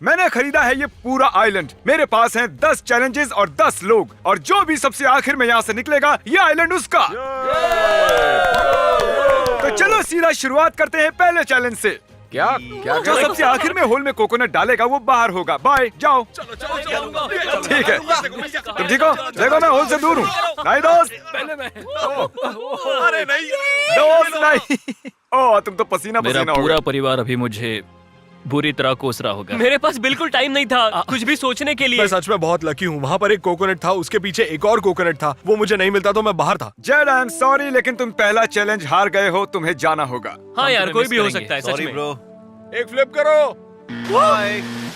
मैंने खरीदा है ये पूरा आइलैंड। मेरे पास हैं 10 चैलेंजेस और 10 लोग, और जो भी सबसे आखिर में यहाँ से निकलेगा ये आइलैंड उसका। तो चलो सीधा शुरुआत करते हैं पहले चैलेंज से। क्या जो सबसे आखिर में होल में कोकोनट डालेगा वो बाहर होगा। बाय, जाओ। ठीक है, तुम ठीक हो? देखो मैं होल से दूर हूँ। नहीं दोस्त, पहले मैं। अरे नहीं दोस्त, नहीं। ओह, तुम तो पसीना मेरा पसीना हो पूरा गए। परिवार अभी मुझे बुरी तरह कोस रहा होगा। मेरे पास बिल्कुल टाइम नहीं था कुछ भी सोचने के लिए। मैं सच में बहुत लकी हूँ। वहाँ पर एक कोकोनट था, उसके पीछे एक और कोकोनट था। वो मुझे नहीं मिलता तो मैं बाहर था। जेड, आई एम सॉरी, लेकिन तुम पहला चैलेंज हार गए हो। तुम्हें जाना होगा। हाँ यार, तुम्हें कोई मिस भी हो करेंगे। सकता है सच में। एक फ्लिप करो।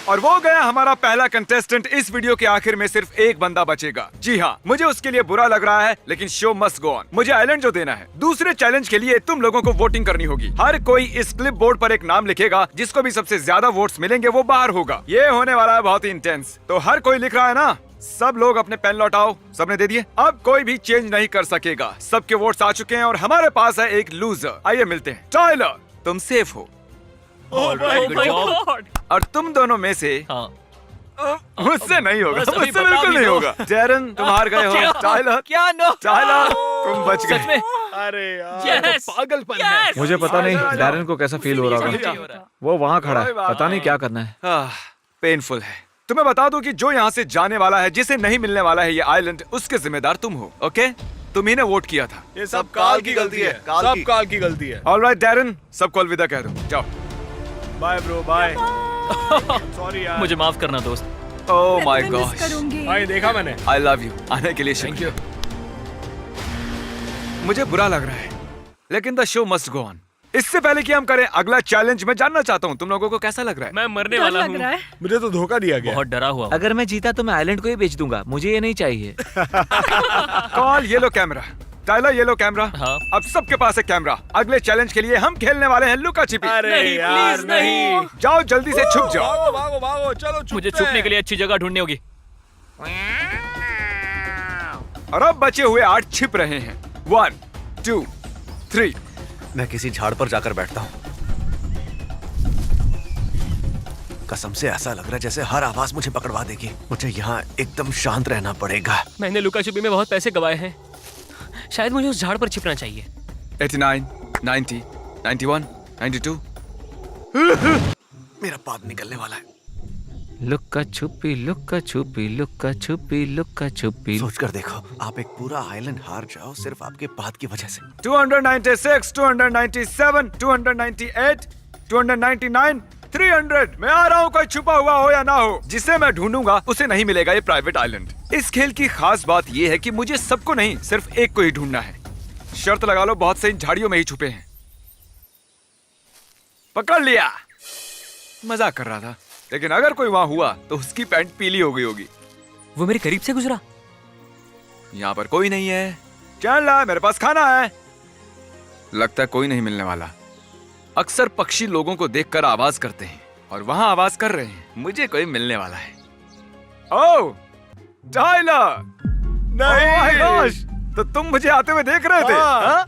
और वो गया हमारा पहला कंटेस्टेंट। इस वीडियो के आखिर में सिर्फ एक बंदा बचेगा। जी हाँ, मुझे उसके लिए बुरा लग रहा है, लेकिन शो मस्ट गो ऑन। मुझे आइलैंड जो देना है। दूसरे चैलेंज के लिए तुम लोगों को वोटिंग करनी होगी। हर कोई इस क्लिप बोर्ड पर एक नाम लिखेगा। जिसको भी सबसे ज्यादा वोट्स मिलेंगे वो बाहर होगा। ये होने वाला है बहुत ही इंटेंस। तो हर कोई लिख रहा है ना? सब लोग अपने पेन लौटाओ। सबने दे दिए? अब कोई भी चेंज नहीं कर सकेगा। सबके वोट्स आ चुके हैं और हमारे पास है एक लूजर। आइए मिलते हैं। टाइलर, तुम सेफ हो। Alright, good job. और तुम दोनों में से हाँ, मुझसे नहीं होगा। बस अभी मुझसे बता बिल्कुल भी नहीं दो। होगा। डेरन, तुम हार गए हो। टाइलर, क्या नो? टाइलर, तुम बच सच गए। में अरे यार, Yes! पागलपन है। मुझे पता नहीं आ जाओ। डैरन को कैसा फील हो रहा समझ होगा। नहीं हो रहा। वो वहाँ खड़ा है, कोई बात पता नहीं क्या करना है। पेनफुल है। तुम्हें बता दूं कि जो यहाँ से जाने वाला है, जिसे नहीं मिलने वाला है ये आइलैंड, उसके जिम्मेदार तुम हो। ओके, तुम ही ने वोट किया था। ये सब काल की गलती है। सब काल की गलती है। ऑलराइट डेरन, सबको अलविदा कह दो। जाओ। Bye bro, bye. सॉरी यार। मुझे माफ करना दोस्त। ओह माय मैं मिस गॉश, करूंगी। भाई देखा मैंने। I love you. आने के लिए थैंक यू। मुझे बुरा लग रहा है, लेकिन the show must go on. इससे पहले कि हम करें अगला चैलेंज, मैं जानना चाहता हूँ तुम लोगों को कैसा लग रहा है। मैं मरने डर वाला लग रहा हूँ। है। मुझे तो धोखा दिया गया। बहुत डरा हुआ हूँ। अगर मैं जीता तो मैं आइलैंड को ही बेच दूंगा, मुझे ये नहीं चाहिए। कॉल ये लो कैमरा। टाइलर, ये लो कैमरा। हाँ। अब सबके पास है कैमरा। अगले चैलेंज के लिए हम खेलने वाले हैं लुका छिपी। अरे नहीं, यार, प्लीज नहीं। जाओ जल्दी से छुप जाओ। भागो भागो भागो, चलो मुझे छुपने के लिए अच्छी जगह ढूंढनी होगी। और अब बचे हुए 8 छिप रहे हैं। 1 2 3। मैं किसी झाड़ पर जाकर बैठता हूँ। कसम से ऐसा लग रहा है जैसे हर आवाज मुझे पकड़वा देगी। मुझे यहाँ एकदम शांत रहना पड़ेगा। मैंने लुका छुपी में बहुत पैसे गवाए हैं। शायद मुझे उस झाड़ पर छिपना चाहिए। 89 90 91 92। मेरा पाद निकलने वाला है। लुक्का छुपी लुक्का छुपी लुक्का छुपी लुक्का छुपी। सोच कर देखो, आप एक पूरा आइलैंड हार जाओ सिर्फ आपके पाद की वजह से। 296 297 298 299 300। मैं आ रहा हूँ, कोई छुपा हुआ हो या ना हो। जिसे मैं ढूंढूंगा उसे नहीं मिलेगा ये प्राइवेट आइलैंड। इस खेल की खास बात ये है कि मुझे सबको नहीं, सिर्फ एक को ही ढूंढना है। शर्त लगा लो, बहुत से इन झाड़ियों में ही छुपे हैं। पकड़ लिया। मजाक कर रहा था, लेकिन अगर कोई वहां हुआ तो उसकी पैंट पीली हो गई होगी। वो मेरे करीब से गुजरा। यहाँ पर कोई नहीं है। चल ला, मेरे पास खाना है। लगता है कोई नहीं मिलने वाला। अक्सर पक्षी लोगों को देखकर आवाज करते हैं, और वहां आवाज कर रहे हैं। मुझे कोई मिलने वाला है। ओह टाइलर, नहीं। तो तुम मुझे आते हुए देख रहे थे? हाँ?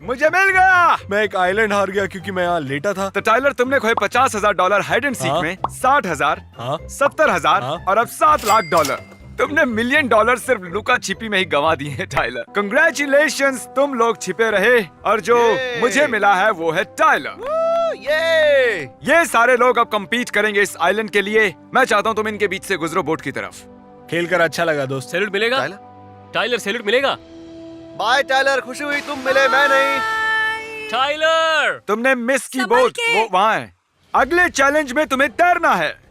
मुझे मिल गया। मैं एक आइलैंड हार गया क्योंकि मैं यहाँ लेटा था। तो टाइलर, तुमने खोए $50,000 हाइड एंड सीक हाँ? में, 60,000, हाँ? 70,000 हाँ? और अब $7 लाख। तुमने $1 मिलियन सिर्फ लुका छिपी में ही गंवा दिए हैं टाइलर। कंग्रेचुलेशंस, तुम लोग छिपे रहे, और जो मुझे मिला है वो है टाइलर। ये सारे लोग अब compete करेंगे इस आइलैंड के लिए। मैं चाहता हूँ तुम इनके बीच से गुजरो बोट की तरफ। खेल कर अच्छा लगा दोस्त। सैल्यूट मिलेगा? टाइलर सैल्यूट मिलेगा? बाय टाइलर, खुशी हुई तुम मिले, मैं नहीं। टाइलर तुमने मिस की संभल बोट, के। वो वहाँ है। अगले चैलेंज में तुम्हें तैरना है।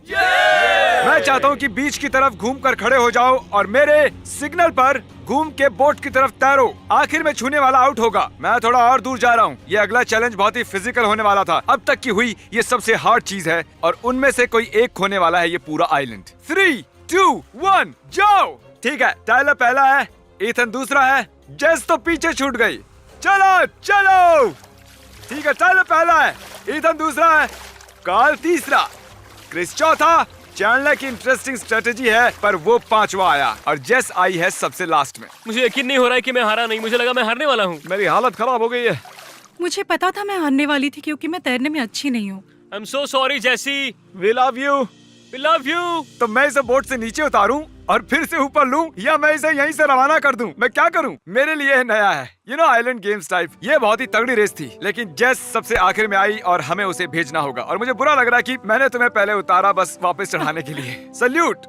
मैं चाहता हूँ कि बीच की तरफ घूमकर खड़े हो जाओ और मेरे सिग्नल पर घूम के बोट की तरफ तैरो। आखिर में छूने वाला आउट होगा। मैं थोड़ा और दूर जा रहा हूँ। ये अगला चैलेंज बहुत ही फिजिकल होने वाला था। अब तक की हुई ये सबसे हार्ड चीज है, और उनमें से कोई एक खोने वाला है ये पूरा आइलैंड। 3 2 1 जाओ। ठीक है, टाइलर पहला है, ईथन दूसरा है, जेस तो पीछे छूट गई। चलो चलो। ठीक है, टाइलर पहला है, ईथन दूसरा है, कार्ल तीसरा, क्रिस चौथा। चैंडलर की इंटरेस्टिंग स्ट्रेटेजी है, पर वो 5वां आया, और जेस आई है सबसे लास्ट में। मुझे यकीन नहीं हो रहा है कि मैं हारा नहीं। मुझे लगा मैं हारने वाला हूँ। मेरी हालत खराब हो गई है। मुझे पता था मैं हारने वाली थी, क्योंकि मैं तैरने में अच्छी नहीं हूँ। I am so sorry Jessie. We love you. Love you. तो मैं इसे बोट से नीचे उतारूं और फिर से ऊपर लूं या मैं इसे यहीं से रवाना कर दूं? मैं क्या करूं? मेरे लिए यह नया है, आइलैंड गेम्स टाइप। ये बहुत ही तगड़ी रेस थी, लेकिन जेस सबसे आखिर में आई और हमें उसे भेजना होगा। और मुझे बुरा लग रहा है कि मैंने तुम्हें पहले उतारा बस वापस चढ़ाने के लिए। सल्यूट।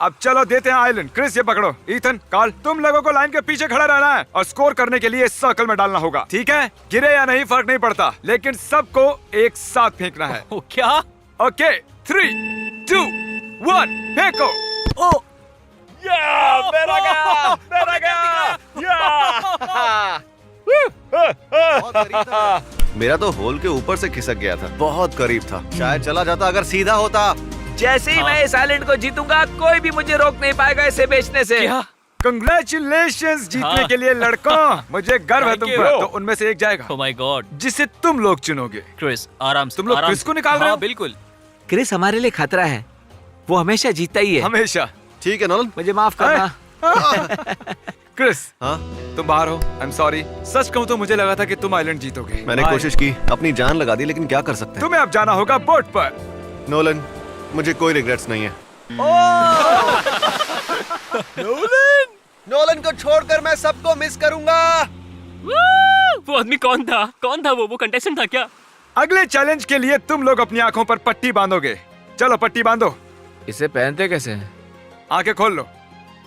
अब चलो देते हैं आइलैंड। क्रिस ये पकड़ो। ईथन, कार्ल, तुम लोगों को लाइन के पीछे खड़ा रहना है और स्कोर करने के लिए इस सर्कल में डालना होगा, ठीक है? गिरे या नहीं फर्क नहीं पड़ता, लेकिन सबको एक साथ फेंकना है। ओ क्या? ओके, 3, 2, 1, फेंको। मेरा गया। मेरा तो होल के ऊपर से खिसक गया था, बहुत करीब था। शायद चला जाता अगर सीधा होता। जैसे ही मैं इस आइलैंड को जीतूंगा कोई भी मुझे रोक नहीं पाएगा इसे बेचने से। क्या? कंग्रेचुलेशंस जीतने हाँ। के लिए लड़कों। मुझे गर्व है तुम Thank पर। you. तो उनमें से एक जाएगा ओ माय गॉड। जिसे तुम लोग चुनोगे। क्रिस आराम से। तुम लोग आराम क्रिस से। को निकाल रहे हो? हाँ, बिल्कुल। क्रिस हमारे लिए खतरा है, वो हमेशा जीतता ही है। हमेशा। ठीक है नोलन। मुझे माफ करना। क्रिस, हाँ, तुम बाहर हो। I am sorry. सच कहूँ तो मुझे लगा था कि तुम आइलैंड जीतोगे। मैंने Bye. कोशिश की, अपनी जान लगा दी, लेकिन क्या कर सकते हैं। तुम्हें अब जाना होगा बोट पर। नोलन, मुझे कोई रिग्रेट्स नहीं है। नोलन को छोड़कर मैं सबको मिस करूंगा। वो आदमी कौन था? कौन था वो कंटेस्टेंट था क्या? अगले चैलेंज के लिए तुम लोग अपनी आंखों पर पट्टी बांधोगे। चलो पट्टी बांधो। इसे पहनते कैसे हैं? आंखें खोल लो।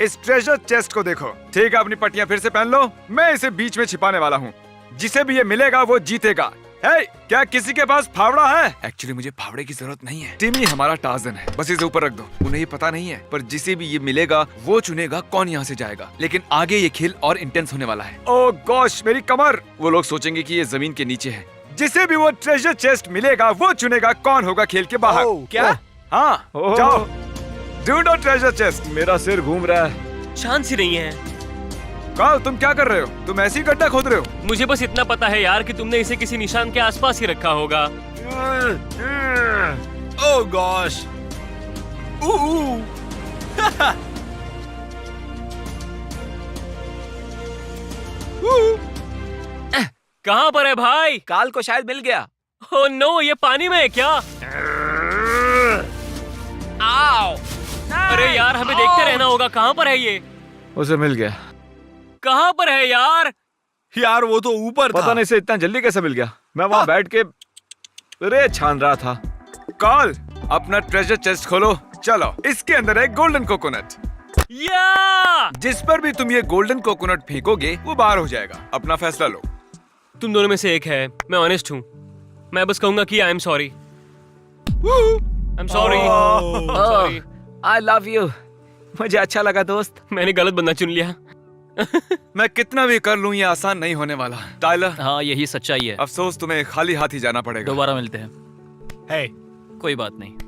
इस ट्रेजर चेस्ट को देखो। ठीक है, अपनी पट्टियां फिर से पहन लो। मैं इसे बीच में छिपाने वाला हूँ। जिसे भी ये मिलेगा वो जीतेगा। हे, क्या किसी के पास फावड़ा है? एक्चुअली मुझे फावड़े की जरूरत नहीं है। टिमी हमारा टार्जन है, बस इसे ऊपर रख दो। उन्हें ये पता नहीं है, पर जिसे भी ये मिलेगा वो चुनेगा कौन यहाँ से जाएगा। लेकिन आगे ये खेल और इंटेंस होने वाला है। ओह गॉश, मेरी कमर। वो लोग सोचेंगे कि ये जमीन के नीचे है। जिसे भी वो ट्रेजर चेस्ट मिलेगा वो चुनेगा कौन होगा खेल के बाहर। क्या? हाँ, जाओ ढूंढो ट्रेजर चेस्ट। मेरा सिर घूम रहा है। शांत सी नहीं है। कार्ल, तुम क्या कर रहे हो? तुम ऐसी गड्ढा खोद रहे हो? मुझे बस इतना पता है यार कि तुमने इसे किसी निशान के आसपास ही रखा होगा। ओह गॉश। कहाँ पर है भाई? काल को शायद मिल गया। ओह नो, ये पानी में है क्या? आओ! अरे यार, हमें देखते रहना होगा। कहाँ पर है ये? उसे मिल गया। कहाँ पर है यार? यार वो तो ऊपर था। पता नहीं से इतना जल्दी कैसे मिल गया। मैं वहाँ बैठ के रेत छान रहा था। कार्ल, अपना ट्रेजर चेस्ट खोलो। चलो, इसके अंदर है गोल्डन कोकोनट। या! जिस पर भी तुम ये गोल्डन कोकोनट फेंकोगे वो बाहर हो जाएगा। अपना फैसला लो। तुम दोनों में से एक है। मैं ऑनेस्ट हूँ। मैं बस कहूंगा कि I am sorry. I am sorry. I love you. मुझे अच्छा लगा दोस्त। मैंने गलत बंदा चुन लिया। मैं कितना भी कर लूं ये आसान नहीं होने वाला। टाइलर, हाँ, यही सच्चाई है। अफसोस तुम्हें खाली हाथ ही जाना पड़ेगा। दोबारा मिलते हैं। Hey, कोई बात नहीं। और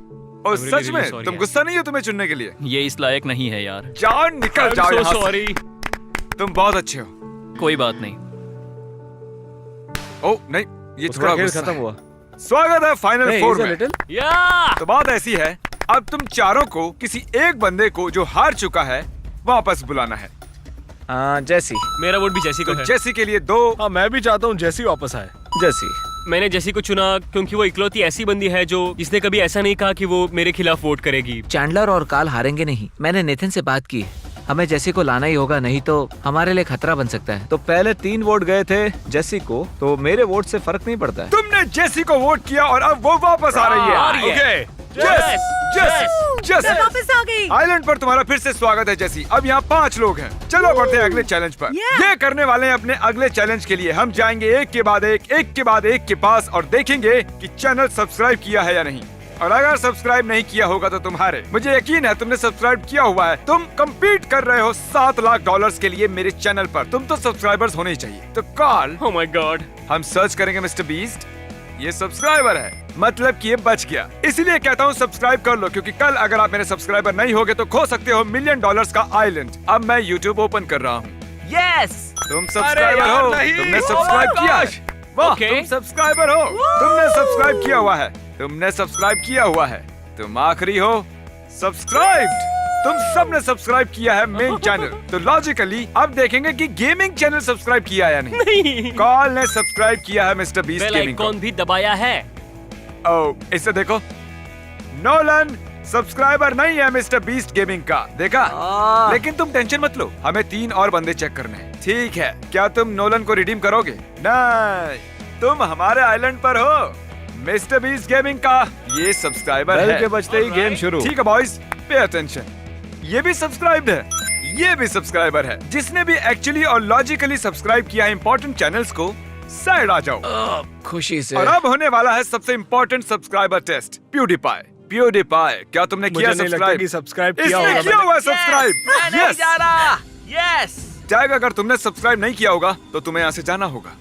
I'm really, सच really में sorry तुम यार। गुस्सा नहीं हो तुम्हें चुनने के लिए? ये इस लायक नहीं है यार। जाओ, निकल जाओ यहाँ से। सॉरी। तुम बहुत अच्छे हो। कोई बात नहीं। ओ नहीं, ये उसका थोड़ा खेल गुस्सा खत्म है। हुआ। स्वागत है फाइनल फोर में। या! तो बात ऐसी है, अब तुम चारों को किसी एक बंदे को जो हार चुका है वापस बुलाना है। जैसी। मेरा वोट भी जैसी को तो है। जैसी के लिए 2। हाँ, मैं भी चाहता हूँ जैसी वापस आए। जैसी। मैंने जैसी को चुना क्योंकि वो इकलौती ऐसी बंदी है जो जिसने कभी ऐसा नहीं कहा कि वो मेरे खिलाफ वोट करेगी। चैंडलर और काल हारेंगे नहीं। मैंने नेथन से बात की, हमें जैसी को लाना ही होगा, नहीं तो हमारे लिए खतरा बन सकता है। तो पहले 3 वोट गए थे जैसी को, तो मेरे वोट से फर्क नहीं पड़ता है। तुमने जेसी को वोट किया और अब वो वापस आ रही आ है। रही है। ओके। जेसी वापस आ गई। आइलैंड पर तुम्हारा फिर से स्वागत है जेसी। अब यहाँ 5 लोग हैं। चलो बढ़ते हैं अगले चैलेंज पर। ये करने वाले हैं अपने अगले चैलेंज के लिए। हम जाएंगे एक के बाद एक के पास और देखेंगे कि चैनल सब्सक्राइब किया है या नहीं। और अगर सब्सक्राइब नहीं किया होगा तो तुम्हारे, मुझे यकीन है तुमने सब्सक्राइब किया हुआ है। तुम कम्पीट कर रहे हो $7 लाख के लिए मेरे चैनल पर। तुम तो सब्सक्राइबर्स होने ही चाहिए। तो कार्ल, ओह माय गॉड। हम सर्च करेंगे मिस्टर बीस्ट। ये सब्सक्राइबर है, मतलब कि ये बच गया। इसीलिए कहता हूँ सब्सक्राइब कर लो, क्योंकि कल अगर आप मेरे सब्सक्राइबर नहीं होगे तो खो सकते हो $1 मिलियन का आइलैंड। अब मैं YouTube ओपन कर रहा हूँ। यस! तुम सब्सक्राइबर हो, तुमने सब्सक्राइब किया है। वाह, Okay. तुम सब्सक्राइबर हो, तुमने सब्सक्राइब किया हुआ है, तुमने सब्सक्राइब किया हुआ है, तुम आखिरी हो सब्सक्राइब्ड। तुम सबने सब्सक्राइब किया है मेन चैनल। तो लॉजिकली अब देखेंगे कि गेमिंग चैनल सब्सक्राइब किया या नहीं। नहीं। कार्ल ने सब्सक्राइब किया है मिस्टर बीस्ट बेल गेमिंग को। आइकॉन भी दबाया है। ओ इसे देखो, नोलन सब्सक्राइबर नहीं है मिस्टर बीस्ट गेमिंग का, देखा? लेकिन तुम टेंशन मत लो, हमें 3 और बंदे चेक करने हैं। ठीक है, क्या तुम नोलन को रिडीम करोगे? नहीं, तुम हमारे आइलैंड पर हो। मिस्टर बीस्ट गेमिंग का ये सब्सक्राइबर बेल है। के बजते ही गेम शुरू। ठीक है बॉयज, पे अटेंशन। ये भी सब्सक्राइब्ड है, ये भी सब्सक्राइबर है। जिसने भी एक्चुअली और लॉजिकली सब्सक्राइब किया है इंपॉर्टेंट चैनल्स को, साइड आ जाओ। खुशी से। और अब होने वाला है सबसे important subscriber test, PewDiePie. PewDiePie, क्या तुमने मुझे किया नहीं लगता कि सब्सक्राइब? सब्सक्राइब किया इसने होगा किया मैंने। हुआ सब्सक्राइब। नहीं जा रहा। यस। टैग, अगर तुमने सब्सक्राइब नहीं किया होगा तो तुम्हें यहाँ से जाना होगा।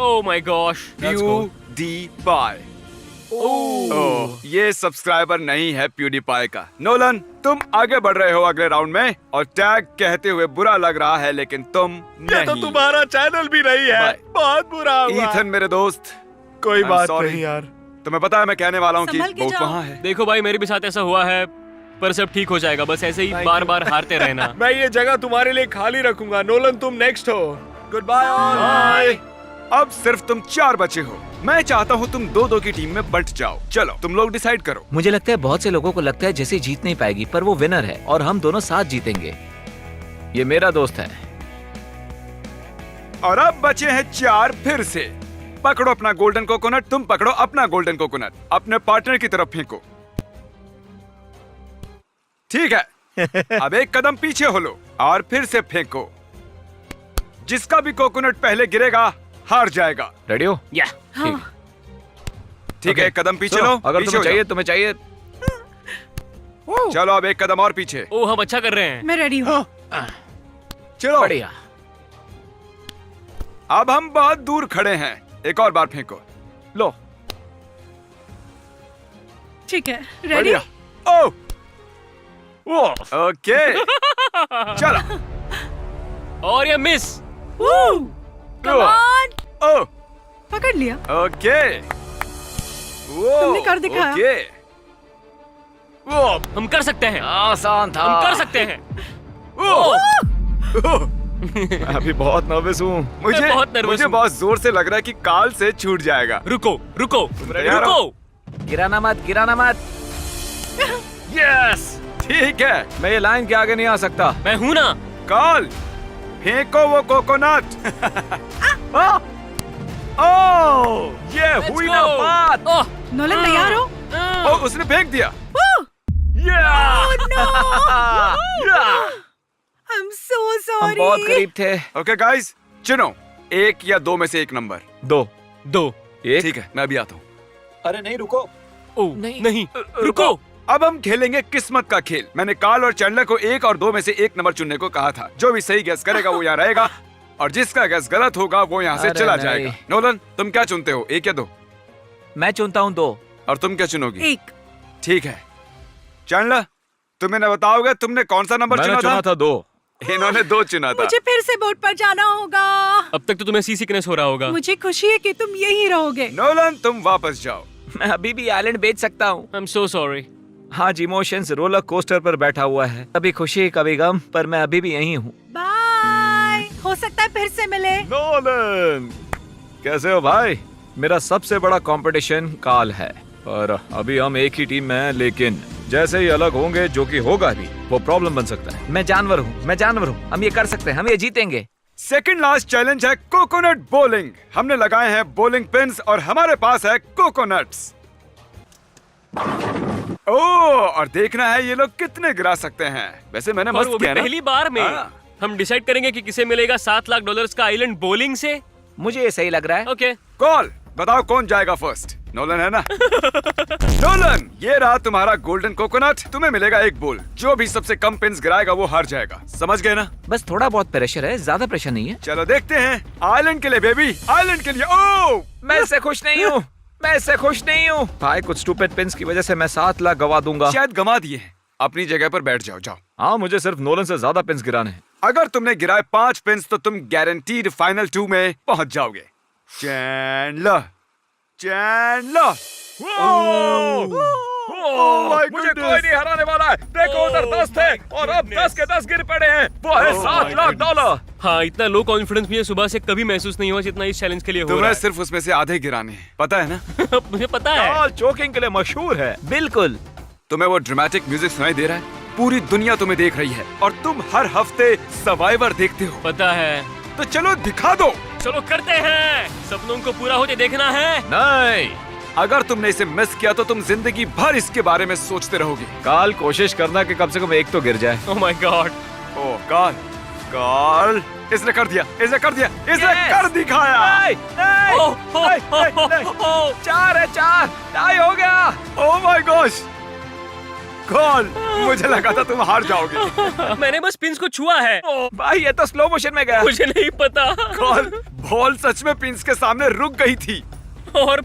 Oh my gosh. प्यूडीपाई। ओह, ये सब्सक्राइबर नहीं है प्यूडीपाई का। नोलन, तुम आगे बढ़ रहे हो अगले राउंड में, और टैग कहते हुए बुरा लग रहा है, लेकिन तुम ये तो नहीं। तुम्हारा चैनल भी नहीं है। बाय। बहुत बुरा हुआ। ईथन मेरे दोस्त, कोई I'm बात sorry। नहीं यार। तुम्हें पता है मैं कहने वाला हूँ कि संभल के बहुत जाओ। वहाँ है। देखो भाई, मेरे भी साथ ऐसा हुआ है, पर सब ठीक हो जाएगा। बस ऐसे ही बार बार हारते रहना। मैं ये जगह तुम्हारे लिए खाली रखूंगा। नोलन, तुम नेक्स्ट हो। Goodbye all. अब सिर्फ तुम 4 बचे हो। मैं चाहता हूँ तुम 2-2 की टीम में बंट जाओ। चलो तुम लोग डिसाइड करो। मुझे लगता है बहुत से लोगों को लगता है जैसे जीत नहीं पाएगी, पर वो विनर है और हम दोनों साथ जीतेंगे। ये मेरा दोस्त है। और अब बचे हैं 4 फिर से। पकड़ो अपना गोल्डन कोकोनट, तुम पकड़ो अपना गोल्डन कोकोनट, अपने पार्टनर की तरफ फेंको। ठीक है, अब एक कदम पीछे हो लो और फिर से फेंको। जिसका भी कोकोनट पहले गिरेगा हार जाएगा। रेडी हो? या ठीक है, एक कदम पीछे सुनो, लो। अगर पीछे तुम्हें हो चाहिए जाओ। तुम्हें चाहिए। चलो अब एक कदम और पीछे। ओ, हम अच्छा कर रहे हैं। मैं रेडी हूँ। चलो, बढ़िया। अब हम बहुत दूर खड़े हैं। एक और बार फेंको। लो। ठीक है, रेडी। बढ़िया। ओ, ओके। चलो। और ये मिस। Come on. ओ, पकड़ लिया। ओके। तुमने कर दिखाया। ओके। हम कर सकते हैं। आसान था। हम कर सकते हैं। अभी बहुत नर्वस हूँ। मुझे मैं बहुत nervous मुझे हूँ। बहुत जोर से लग रहा है कि काल से छूट जाएगा। रुको रुको तैयार हो? रुको। गिराना मत, गिराना मत। यस, ठीक है। मैं ये लाइन के आगे नहीं आ सकता। मैं हूं ना। काल, फेंको वो कोकोनट। ओ, ये Let's हुई go. ना बात। ओह, नोलन तैयार हो? ओ, उसने फेंक दिया। I'm so हम sorry. बहुत करीब थे। ओके गाइस, चुनो 1 या 2 में से एक नंबर। 2 दो। एक। ठीक है, मैं भी आता हूँ। अरे नहीं, रुको। ओ, नहीं। नहीं रुको। अब हम खेलेंगे किस्मत का खेल। मैंने काल और चैंडलर को 1 और 2 में से एक नंबर चुनने को कहा था। जो भी सही गैस करेगा वो यहाँ रहेगा, और जिसका गैस गलत होगा वो यहाँ से अरे चला नहीं। जाएगा। नोलन, तुम क्या चुनते हो, 1 या 2? मैं चुनता हूँ 2। और तुम क्या चुनोगी? 1। ठीक है, चैंडलर तुम्हें न बताओगे तुमने कौन सा नंबर मैंने चुना चुना था 2। इन्होंने 2 चुना था। मुझे फिर से बोट पर जाना होगा। अब तक तो तुम्हें सी सिकनेस हो रहा होगा। मुझे खुशी है कि तुम यहीं रहोगे। नोलन, तुम वापस जाओ। मैं अभी भी आइलैंड बेच सकता हूँ। I am so sorry. हाँ, इमोशंस रोलर कोस्टर पर बैठा हुआ है। कभी खुशी कभी गम, पर मैं अभी भी यहीं हूँ। बाय। हो सकता है फिर से मिले। नोलन, कैसे हो भाई? मेरा सबसे बड़ा कंपटीशन काल है, और अभी हम एक ही टीम में हैं, लेकिन जैसे ही अलग होंगे, जो कि होगा भी, वो प्रॉब्लम बन सकता है। मैं जानवर हूँ, मैं जानवर हूँ। हम ये कर सकते हैं, हम ये जीतेंगे। सेकंड लास्ट चैलेंज है कोकोनट बॉलिंग। हमने लगाए हैं बॉलिंग पिन्स और हमारे पास है कोकोनट्स। और देखना है ये लोग कितने गिरा सकते हैं। वैसे मैंने और मस्त वो भी किया ना? पहली बार में। हाँ। हम डिसाइड करेंगे कि किसे मिलेगा $7 लाख का आइलैंड बॉलिंग से। मुझे ये सही लग रहा है। ओके। कॉल, बताओ कौन जाएगा फर्स्ट? नोलन है ना? नोलन, ये रहा तुम्हारा गोल्डन कोकोनट। तुम्हें मिलेगा 1 बॉल। जो भी सबसे कम पिन्स गिराएगा वो हार जाएगा। समझ गए ना? बस थोड़ा बहुत प्रेशर है, ज्यादा प्रेशर नहीं है। चलो देखते हैं। आइलैंड के लिए बेबी, आइलैंड के लिए। ओ, मैं इससे खुश नहीं हूँ, मैं इससे खुश नहीं हूँ। भाई, कुछ स्टूपिड पिन्स की वजह से मैं 7 लाख गवा दूंगा। शायद गमा दिए हैं। अपनी जगह पर बैठ जाओ। जाओ। हाँ, मुझे सिर्फ नोलन से ज्यादा पिन्स गिराने हैं। अगर तुमने गिराए 5 पिन्स तो तुम गारंटीड फाइनल 2 में पहुंच जाओगे। Chandler, Chandler. मुझे कोई नहीं हराने वाला है। देखो उधर 10 थे और अब 10 के 10 गिर पड़े हैं। वो है $7 लाख। हाँ, इतना लो कॉन्फिडेंस मुझे सुबह से कभी महसूस नहीं हुआ जितना इस चैलेंज के लिए हो रहा तुम्हें सिर्फ उसमें से आधे गिराने हैं, पता है ना? है। मुझे पता है। काल चोकिंग के लिए मशहूर है। बिल्कुल। तुम्हें वो ड्रामेटिक म्यूजिक सुनाई दे रहा है? पूरी दुनिया तुम्हें देख रही है और तुम हर हफ्ते सर्वाइवर देखते हो। पता है। तो चलो दिखा दो। चलो करते हैं। सपनों को पूरा होते देखना है। नहीं, अगर तुमने इसे मिस किया तो तुम जिंदगी भर इसके बारे में सोचते रहोगे। काल कोशिश करना कि कम से कम एक तो गिर जाए। Oh my God. ओ काल, काल, इसने कर दिया, इसने कर दिया, इसने कर दिखाया। ओह, 4 है, 4 टाई हो गया। ओह माय गॉश, काल, मुझे लगा था तुम हार जाओगे। मैंने बस पिंस को छुआ है। भाई ये तो स्लो मोशन में गया। मुझे नहीं पता। काल, बॉल सच में पिंस के सामने रुक गई थी और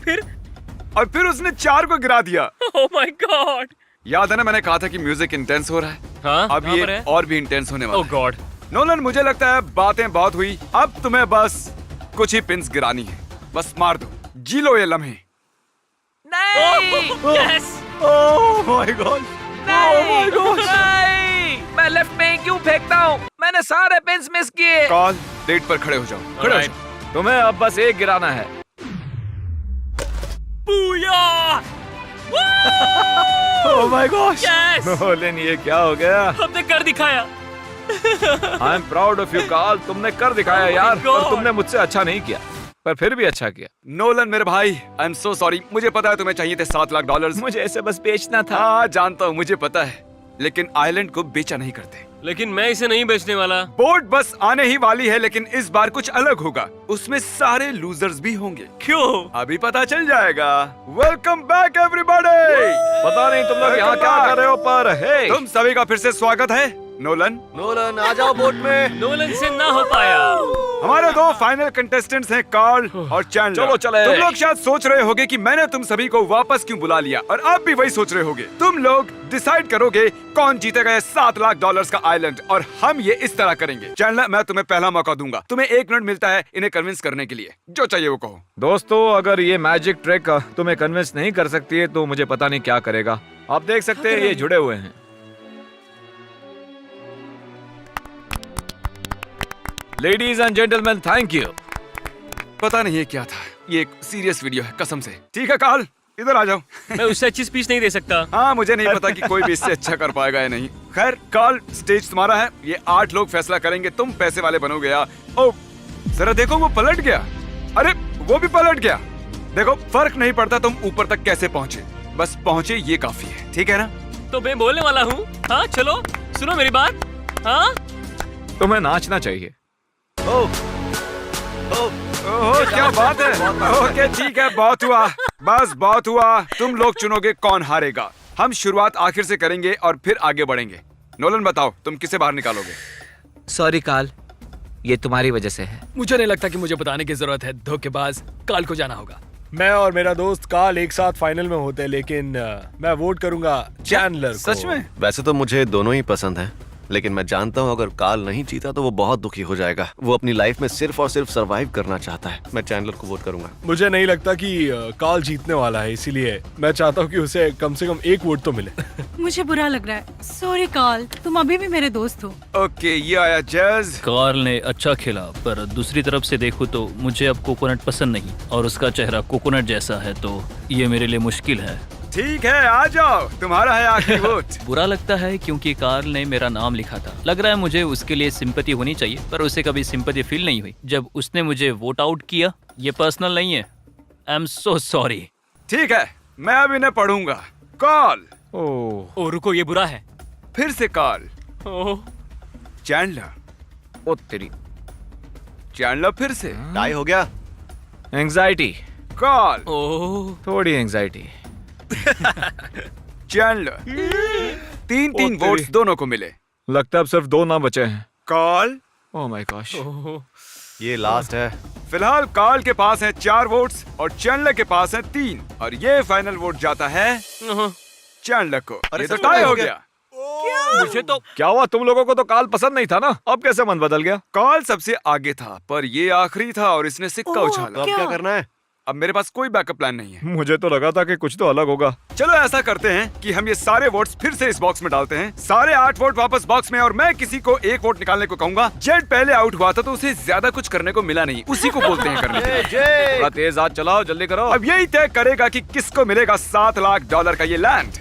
फिर उसने 4 को गिरा दिया। Oh my God. याद है ना, मैंने कहा था कि म्यूजिक इंटेंस हो रहा है। हाँ, अब कहाँ पर ये है? और भी इंटेंस होने वाला ओह है। गॉड। नोलन, मुझे लगता है बातें बहुत हुई, अब तुम्हें बस कुछ ही पिंस गिरानी है। बस मार दो, जी लो ये लम्हे। यस। Oh my God. नहीं, मैं लेफ्ट में ही क्यों फेंकता हूँ? मैंने सारे पिंस मिस किए। काल, डेट पर खड़े हो जाओ, खड़े हो Alright. जाओ। तुम्हें अब बस एक गिराना है। Booyah! Oh my gosh. Yes! Nolan, ये क्या हो गया? हमने कर दिखाया। I am proud of you Cal, तुमने कर दिखाया Oh my यार। God. और तुमने मुझसे अच्छा नहीं किया, पर फिर भी अच्छा किया। नोलन मेरे भाई, आई एम सो सॉरी। मुझे पता है तुम्हें चाहिए थे $7 लाख। मुझे ऐसे बस बेचना था। हाँ जानता हूँ, मुझे पता है, लेकिन आइलैंड को बेचा नहीं करते। लेकिन मैं इसे नहीं बेचने वाला। बोट बस आने ही वाली है, लेकिन इस बार कुछ अलग होगा। उसमें सारे लूजर्स भी होंगे। क्यों? अभी पता चल जाएगा। Welcome back everybody. पता नहीं तुम लोग यहाँ क्या कर रहे हो, पर हे, तुम सभी का फिर से स्वागत है। नोलन, नोलन आ जाओ बोट में। नोलन से ना हो पाया। हमारे 2 फाइनल कंटेस्टेंट्स हैं, कार्ल और चैंडलर। चलो चले। तुम लोग शायद सोच रहे होगे कि मैंने तुम सभी को वापस क्यों बुला लिया, और आप भी वही सोच रहे होगे। तुम लोग डिसाइड करोगे कौन जीतेगा ये $7 लाख का आइलैंड, और हम ये इस तरह करेंगे। चैंडलर, मैं तुम्हें पहला मौका दूंगा। तुम्हें 1 मिनट मिलता है इन्हें कन्विंस करने के लिए। जो चाहिए वो कहो। दोस्तों, अगर ये मैजिक ट्रिक तुम्हें कन्विंस नहीं कर सकती है तो मुझे पता नहीं क्या करेगा। आप देख सकते हैं ये जुड़े हुए हैं। Ladies and gentleman, thank you. पता नहीं ये क्या था, ये एक सीरियस वीडियो है कसम से। ठीक है कार्ल, इधर आ जाओ। मैं उससे अच्छी स्पीच नहीं दे सकता। हाँ, मुझे नहीं पता कि कोई भी इससे अच्छा कर पाएगा या नहीं। खैर कार्ल, स्टेज तुम्हारा है। ये 8 लोग फैसला करेंगे, तुम पैसे वाले बनोगे या। ओ जरा देखो, वो पलट गया। अरे वो भी पलट गया। देखो, फर्क नहीं पड़ता तुम ऊपर तक कैसे पहुंचे, बस पहुंचे ये काफी है। ठीक है ना? तो मैं बोलने वाला हूँ। हाँ चलो, सुनो मेरी बात। हाँ, तुम्हें नाचना चाहिए। ओह क्या बात है। ओके ठीक है, बहुत हुआ, बस बहुत हुआ। तुम लोग चुनोगे कौन हारेगा। हम शुरुआत आखिर से करेंगे और फिर आगे बढ़ेंगे। नोलन बताओ, तुम किसे बाहर निकालोगे? सॉरी काल, ये तुम्हारी वजह से है। मुझे नहीं लगता कि मुझे बताने की जरूरत है। धोखेबाज, काल को जाना होगा। मैं और मेरा दोस्त काल एक साथ फाइनल में होते, लेकिन मैं वोट करूंगा चैंडलर को। सच में? वैसे तो मुझे दोनों ही पसंद हैं, लेकिन मैं जानता हूँ अगर काल नहीं जीता तो वो बहुत दुखी हो जाएगा। वो अपनी लाइफ में सिर्फ और सिर्फ सरवाइव करना चाहता है। मैं चैंडलर को वोट करूंगा। मुझे नहीं लगता कि काल जीतने वाला है, इसीलिए मैं चाहता हूँ कि उसे कम से कम 1 वोट तो मिले। मुझे बुरा लग रहा है। सॉरी कार्ल, तुम अभी भी मेरे दोस्त हो। ओके, ये आया जज। कार्ल ने अच्छा खेला, पर दूसरी तरफ से देखूं तो मुझे अब कोकोनट पसंद नहीं, और उसका चेहरा कोकोनट जैसा है, तो ये मेरे लिए मुश्किल है। ठीक है, आ जाओ, तुम्हारा है आखिरी वोट। बुरा लगता है क्योंकि कार्ल ने मेरा नाम लिखा था। लग रहा है मुझे उसके लिए सिंपैथी होनी चाहिए, पर उसे कभी सिंपैथी फील नहीं हुई जब उसने मुझे वोट आउट किया। ये पर्सनल नहीं है। आई एम सो सॉरी। ठीक है, मैं अब इन्हें पढ़ूंगा। कॉल। ओ रुको, ये बुरा है। फिर से कॉल। ओह, चैंडलर। ओ तेरी। चैंडलर फिर से। टाई हो गया। Anxiety, call. ओह, थोड़ी एंजाइटी। चैंडलर। 3-3 ओ तेरी। वोट्स दोनों को मिले। लगता है अब सिर्फ 2 नाम बचे हैं। Cal. Oh my gosh. Oh, ये लास्ट है। फिलहाल कॉल के पास हैं 4 वोट्स और चैंडलर के पास हैं 3, और ये फाइनल वोट जाता है ओह, चैंडलर को। अरे ये तो सच में टाई हो हो गया। गया। मुझे तो क्या हुआ, तुम लोगों को तो काल पसंद नहीं था ना? अब कैसे मन बदल गया? कॉल सबसे आगे था, पर ये आखिरी था और इसने सिक्का ओह, उछाला। तो अब क्या करना है? अब मेरे पास कोई बैकअप प्लान नहीं है। मुझे तो लगा था कि कुछ तो अलग होगा। चलो ऐसा करते हैं कि हम ये सारे वोट्स फिर से इस बॉक्स में डालते हैं, सारे 8 वोट वापस बॉक्स में, और मैं किसी को 1 वोट निकालने को कहूंगा। जेड पहले आउट हुआ था तो उसे ज्यादा कुछ करने को मिला नहीं, उसी को बोलते हैं करने के लिए। थोड़ा तेज हाथ चलाओ, जल्दी करो। अब यही तय करेगा कि किसको मिलेगा $7 लाख का ये लैंड।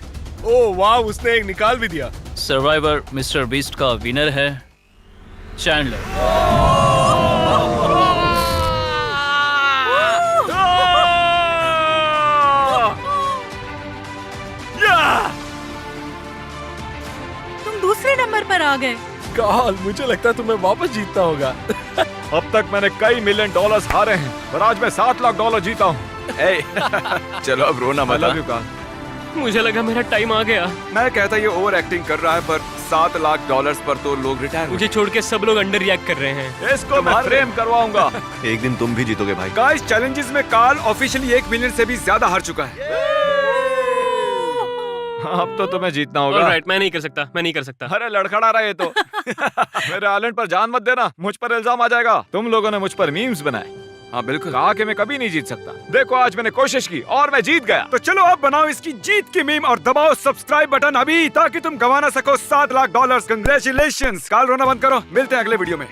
ओह वाह, उसने एक निकाल भी दिया। सर्वाइवर मिस्टर बीस्ट का विनर है चैंडलर। तुम दूसरे नंबर पर आ गए। काल, मुझे लगता है तुम्हें वापस जीतना होगा। अब तक मैंने कई $1 मिलियन हारे हैं, पर आज मैं $7 लाख जीता हूँ। चलो अब रोना मत। I love you, काल। मुझे लगा मेरा टाइम आ गया। मैं कहता ये ओवर एक्टिंग कर रहा है, पर $7 लाख पर तो लोग रिटायर मुझे छोड़ के सब लोग अंडर रिएक्ट कर रहे हैं। इसको मैं फ्रेम करवाऊंगा। एक दिन तुम भी जीतोगे भाई। गाइस, चैलेंजेस में कार्ल ऑफिशियली 1 मिलियन से भी ज्यादा हार चुका है। अब तो तुम्हें जीतना होगा। ऑलराइट, मैं नहीं कर सकता, मैं नहीं कर सकता। अरे लड़खड़ा रहा है ये तो। मेरे आइलैंड पर जान मत देना, मुझ पर इल्जाम आ जाएगा। तुम लोगों ने मुझ पर मीम्स बनाए। हाँ बिल्कुल। कहा कि मैं कभी नहीं जीत सकता। देखो आज मैंने कोशिश की और मैं जीत गया। तो चलो अब बनाओ इसकी जीत की मीम और दबाओ सब्सक्राइब बटन अभी, ताकि तुम गवा ना सको $7 लाख। कंग्रेचुलेशंस। कार्ल, रोना बंद करो। मिलते हैं अगले वीडियो में।